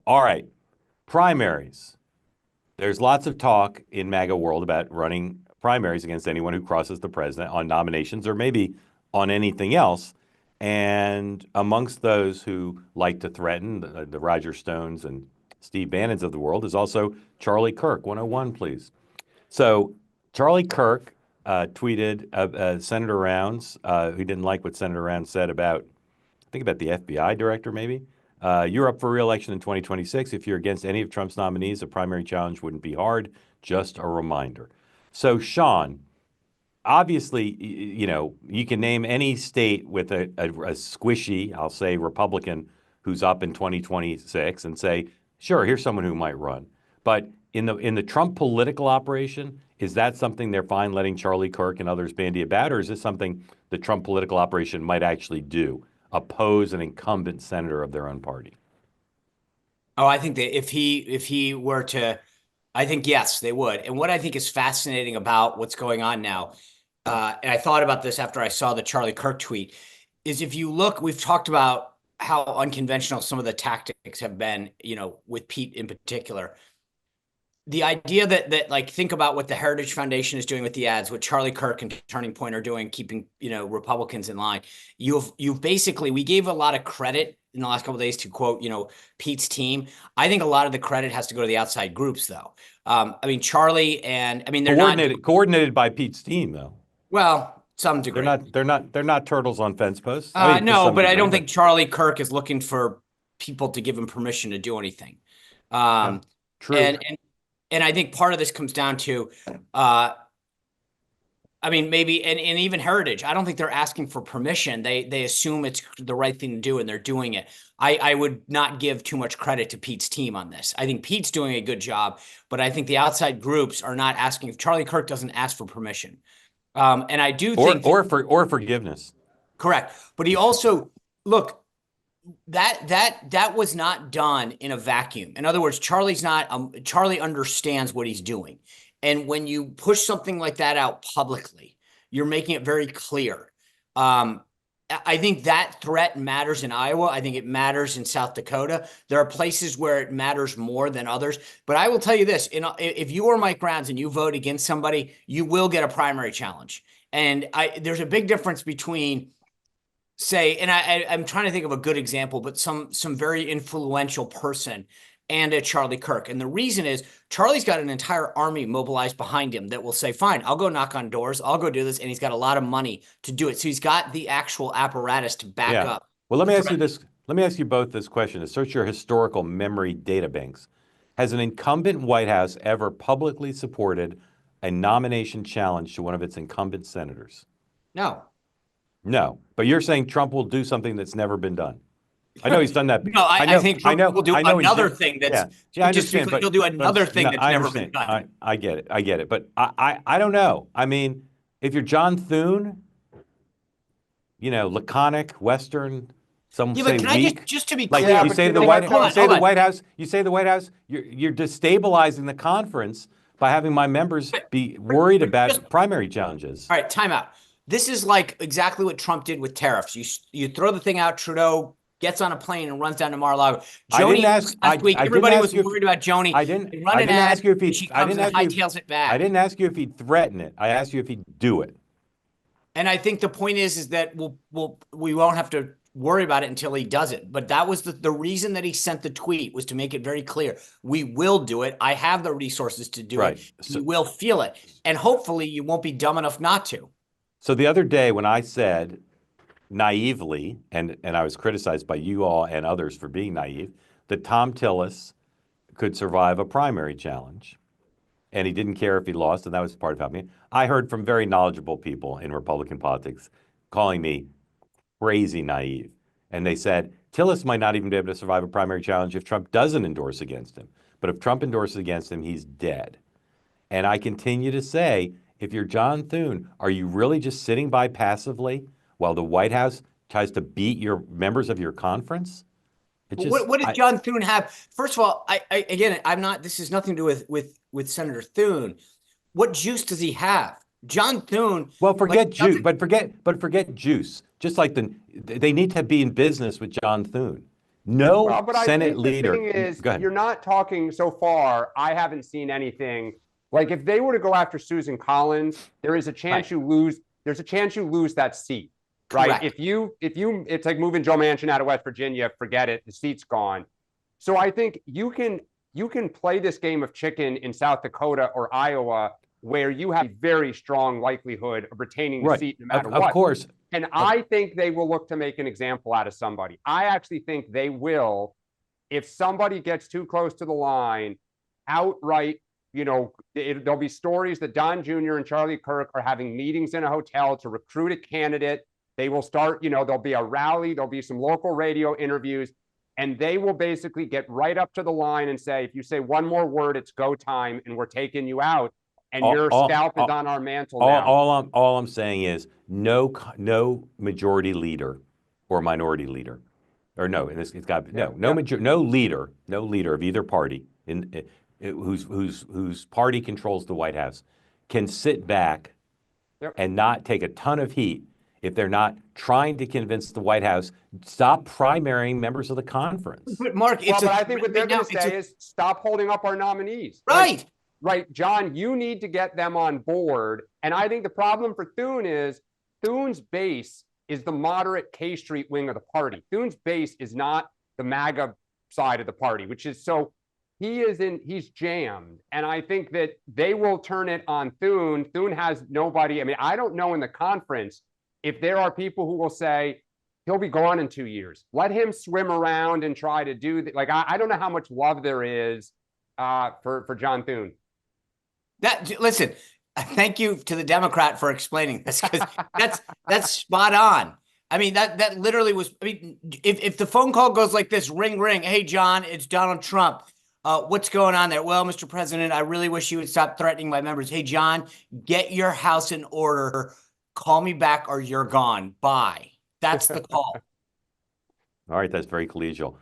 All right. Primaries. There's lots of talk in MAGA world about running primaries against anyone who crosses the president on nominations or maybe on anything else. And amongst those who like to threaten, the Roger Stones and Steve Bannons of the world, is also Charlie Kirk. 101, please. So Charlie Kirk tweeted Senator Rounds, who didn't like what Senator Rounds said about, I think about the FBI director, maybe. You're up for re-election in 2026. If you're against any of Trump's nominees, a primary challenge wouldn't be hard. Just a reminder. So, Sean, obviously, you can name any state with a squishy, I'll say, Republican who's up in 2026 and say, sure, here's someone who might run. But in the Trump political operation, is that something they're fine letting Charlie Kirk and others bandy about, or is this something the Trump political operation might actually do, oppose an incumbent senator of their own party? Oh, I think that if he were to, I think yes, they would. And what I think is fascinating about what's going on now, and I thought about this after I saw the Charlie Kirk tweet, is if you look, we've talked about how unconventional some of the tactics have been, with Pete in particular. The idea that like think about what the Heritage Foundation is doing with the ads, what Charlie Kirk and Turning Point are doing, keeping Republicans in line. You've basically, we gave a lot of credit in the last couple of days to quote Pete's team. I think a lot of the credit has to go to the outside groups though. Charlie and they're coordinated by Pete's team though. Well, some degree. They're not turtles on fence posts. No, but I don't think Charlie Kirk is looking for people to give him permission to do anything. True. And I think part of this comes down to, maybe, and even Heritage, I don't think they're asking for permission. They assume it's the right thing to do and they're doing it. I would not give too much credit to Pete's team on this. I think Pete's doing a good job, but I think the outside groups are not asking. If Charlie Kirk doesn't ask for permission. And I do think. Or forgiveness. Correct. But he also, look, that was not done in a vacuum. In other words, Charlie understands what he's doing. And when you push something like that out publicly, you're making it very clear. I think that threat matters in Iowa. I think it matters in South Dakota. There are places where it matters more than others. But I will tell you this, if you are Mike Rounds and you vote against somebody, you will get a primary challenge. And there's a big difference between, say, and I'm trying to think of a good example, but some very influential person and a Charlie Kirk. And the reason is Charlie's got an entire army mobilized behind him that will say, fine, I'll go knock on doors. I'll go do this. And he's got a lot of money to do it. So he's got the actual apparatus to back up. Well, let me ask you this. Let me ask you both this question. To search your historical memory databanks, has an incumbent White House ever publicly supported a nomination challenge to one of its incumbent senators? No. No, but you're saying Trump will do something that's never been done. I know he's done that. No, I think Trump will do another thing that's he'll do another thing that's never been done. I get it. But I don't know. If you're John Thune, laconic, Western, some say weak. Just to be clear, like you say the White House, you're destabilizing the conference by having my members be worried about primary challenges. All right, time out. This is like exactly what Trump did with tariffs. You throw the thing out, Trudeau gets on a plane and runs down to Mar-a-Lago. Joni, last week, everybody was worried about Joni. I didn't ask you if he hightails it back. I didn't ask you if he'd threaten it. I asked you if he'd do it. And I think the point is that we won't have to worry about it until he does it. But that was the reason that he sent the tweet, was to make it very clear. We will do it. I have the resources to do it. So, you will feel it. And hopefully you won't be dumb enough not to. So the other day when I said naively, and I was criticized by you all and others for being naive, that Tom Tillis could survive a primary challenge, and he didn't care if he lost, and that was part of helping me. I heard from very knowledgeable people in Republican politics calling me crazy naive. And they said, Tillis might not even be able to survive a primary challenge if Trump doesn't endorse against him. But if Trump endorses against him, he's dead. And I continue to say, if you're John Thune, are you really just sitting by passively while the White House tries to beat your members of your conference? What does John Thune have? First of all, this has nothing to do with Senator Thune. What juice does he have? John Thune. Well, forget juice, but forget juice. Just like they need to be in business with John Thune. No Well, but I Senate think the leader. thing is, Go ahead. you're not talking so far. I haven't seen anything. Like if they were to go after Susan Collins, there is a chance Right. you lose. There's a chance you lose that seat, right? Correct. It's like moving Joe Manchin out of West Virginia. Forget it. The seat's gone. So I think you can play this game of chicken in South Dakota or Iowa, where you have a very strong likelihood of retaining the Right. seat no matter Of what. course. And I think they will look to make an example out of somebody. I actually think they will, if somebody gets too close to the line, outright, there'll be stories that Don Jr. and Charlie Kirk are having meetings in a hotel to recruit a candidate. They will start, there'll be a rally, there'll be some local radio interviews, and they will basically get right up to the line and say, if you say one more word, it's go time, and we're taking you out. And your scalp is on our mantle now. All I'm saying is no majority leader or minority leader, or no, and it's got no leader of either party whose party controls the White House can sit back and not take a ton of heat if they're not trying to convince the White House stop primarying members of the conference. But Mark, but I think what they're going to say is stop holding up our nominees. Right. Right, John, you need to get them on board. And I think the problem for Thune is Thune's base is the moderate K Street wing of the party. Thune's base is not the MAGA side of the party, which is so he's jammed. And I think that they will turn it on Thune. Thune has nobody. I mean, I don't know in the conference if there are people who will say he'll be gone in 2 years. Let him swim around and try to do that. Like, I don't know how much love there is for John Thune. Listen, thank you to the Democrat for explaining this, because that's spot on. I mean, that literally was. I mean, if the phone call goes like this, ring, ring. Hey, John, it's Donald Trump. What's going on there? Well, Mr. President, I really wish you would stop threatening my members. Hey, John, get your house in order. Call me back or you're gone. Bye. That's the call. All right, that's very collegial.